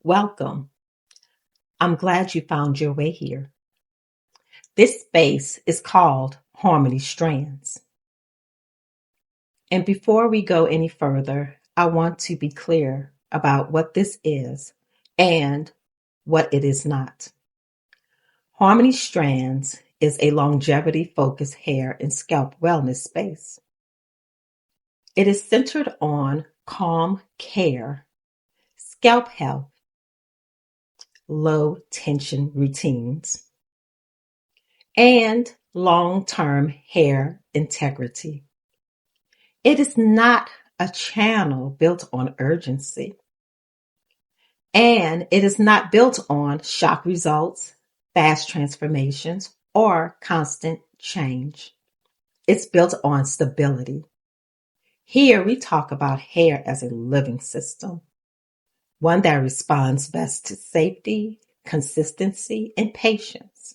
Welcome. I'm glad you found your way here. This space is called Harmony Strands. And before we go any further, I want to be clear about what this is and what it is not. Harmony Strands is a longevity focused hair and scalp wellness space. It is centered on calm care, scalp health, low tension routines, and long-term hair integrity. It is not a channel built on urgency, and it is not built on shock results, fast transformations, or constant change. It's built on stability. Here we talk about hair as a living system, one that responds best to safety, consistency, and patience.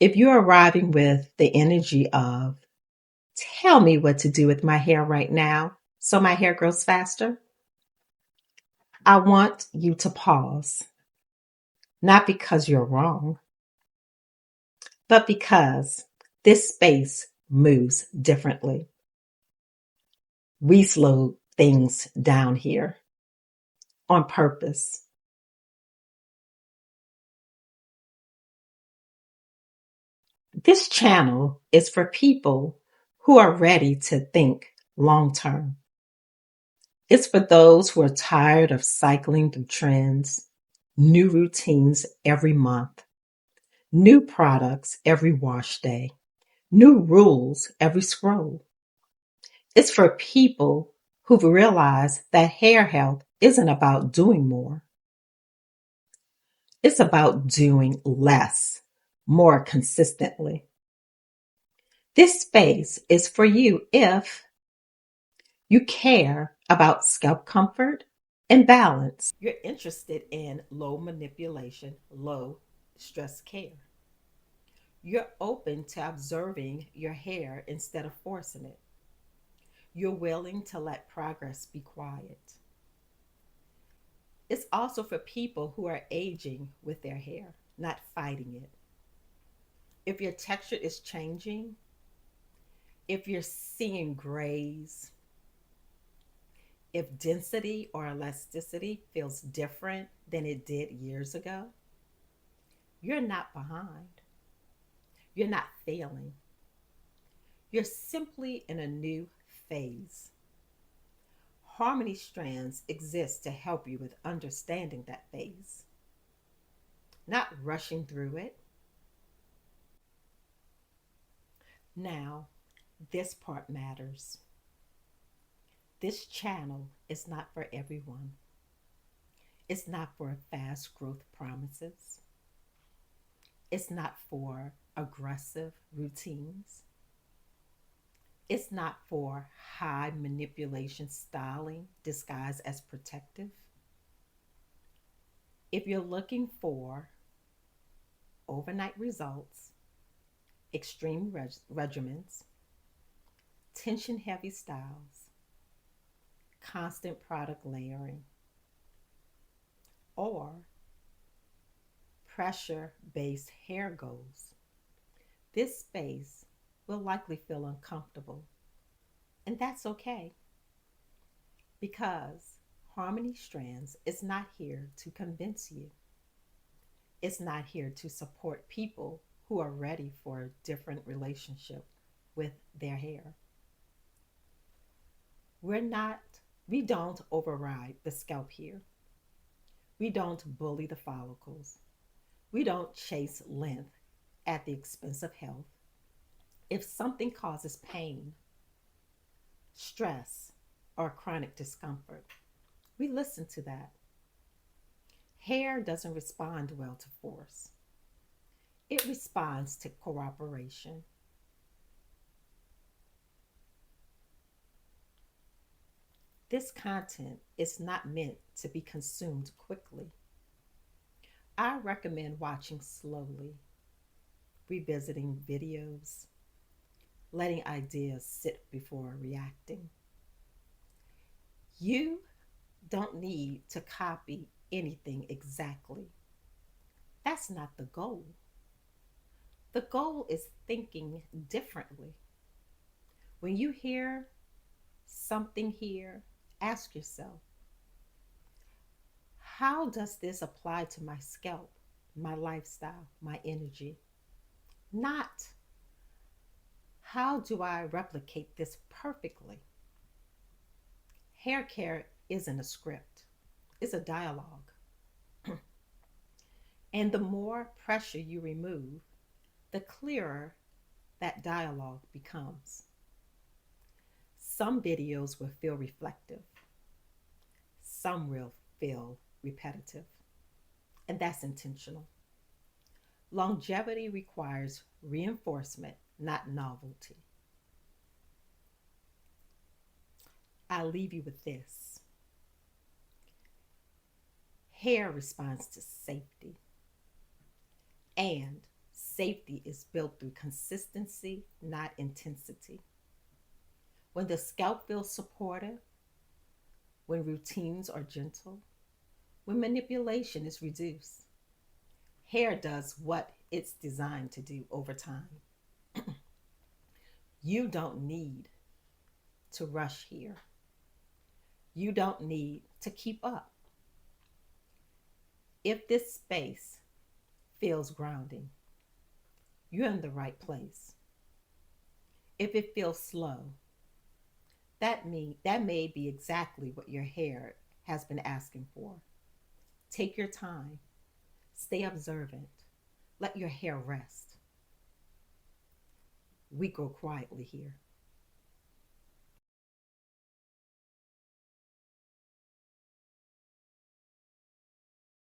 If you're arriving with the energy of, tell me what to do with my hair right now so my hair grows faster, I want you to pause, not because you're wrong, but because this space moves differently. We slow things down here on purpose. This channel is for people who are ready to think long term. It's for those who are tired of cycling through trends, new routines every month, new products every wash day, new rules every scroll. It's for people who've realized that hair health isn't about doing more. It's about doing less, more consistently. This space is for you if you care about scalp comfort and balance. You're interested in low manipulation, low stress care. You're open to observing your hair instead of forcing it. You're willing to let progress be quiet. It's also for people who are aging with their hair, not fighting it. If your texture is changing, if you're seeing grays, if density or elasticity feels different than it did years ago, you're not behind. You're not failing. You're simply in a new phase. Harmony Strands exist to help you with understanding that phase, not rushing through it. Now, this part matters. This channel is not for everyone. It's not for fast growth promises. It's not for aggressive routines. It's not for high manipulation styling disguised as protective. If you're looking for overnight results, extreme regimens, tension heavy styles, constant product layering, or pressure based hair goals, this space will likely feel uncomfortable. And that's okay because Harmony Strands is not here to convince you. It's not here to support people who are ready for a different relationship with their hair. We're not, we don't override the scalp here. We don't bully the follicles. We don't chase length at the expense of health. If something causes pain, stress, or chronic discomfort, we listen to that. Hair doesn't respond well to force. It responds to cooperation. This content is not meant to be consumed quickly. I recommend watching slowly, revisiting videos, letting ideas sit before reacting. You don't need to copy anything exactly. That's not the goal. The goal is thinking differently. When you hear something here, ask yourself, how does this apply to my scalp, my lifestyle, my energy? Not how do I replicate this perfectly? Hair care isn't a script, it's a dialogue. And the more pressure you remove, the clearer that dialogue becomes. Some videos will feel reflective, some will feel repetitive, and that's intentional. Longevity requires reinforcement, not novelty. I'll leave you with this: hair responds to safety, and safety is built through consistency, not intensity. When the scalp feels supportive, when routines are gentle, when manipulation is reduced, hair does what it's designed to do over time. You don't need to rush here. You don't need to keep up. If this space feels grounding, you're in the right place. If it feels slow, that may be exactly what your hair has been asking for. Take your time, stay observant, let your hair rest. We grow quietly here.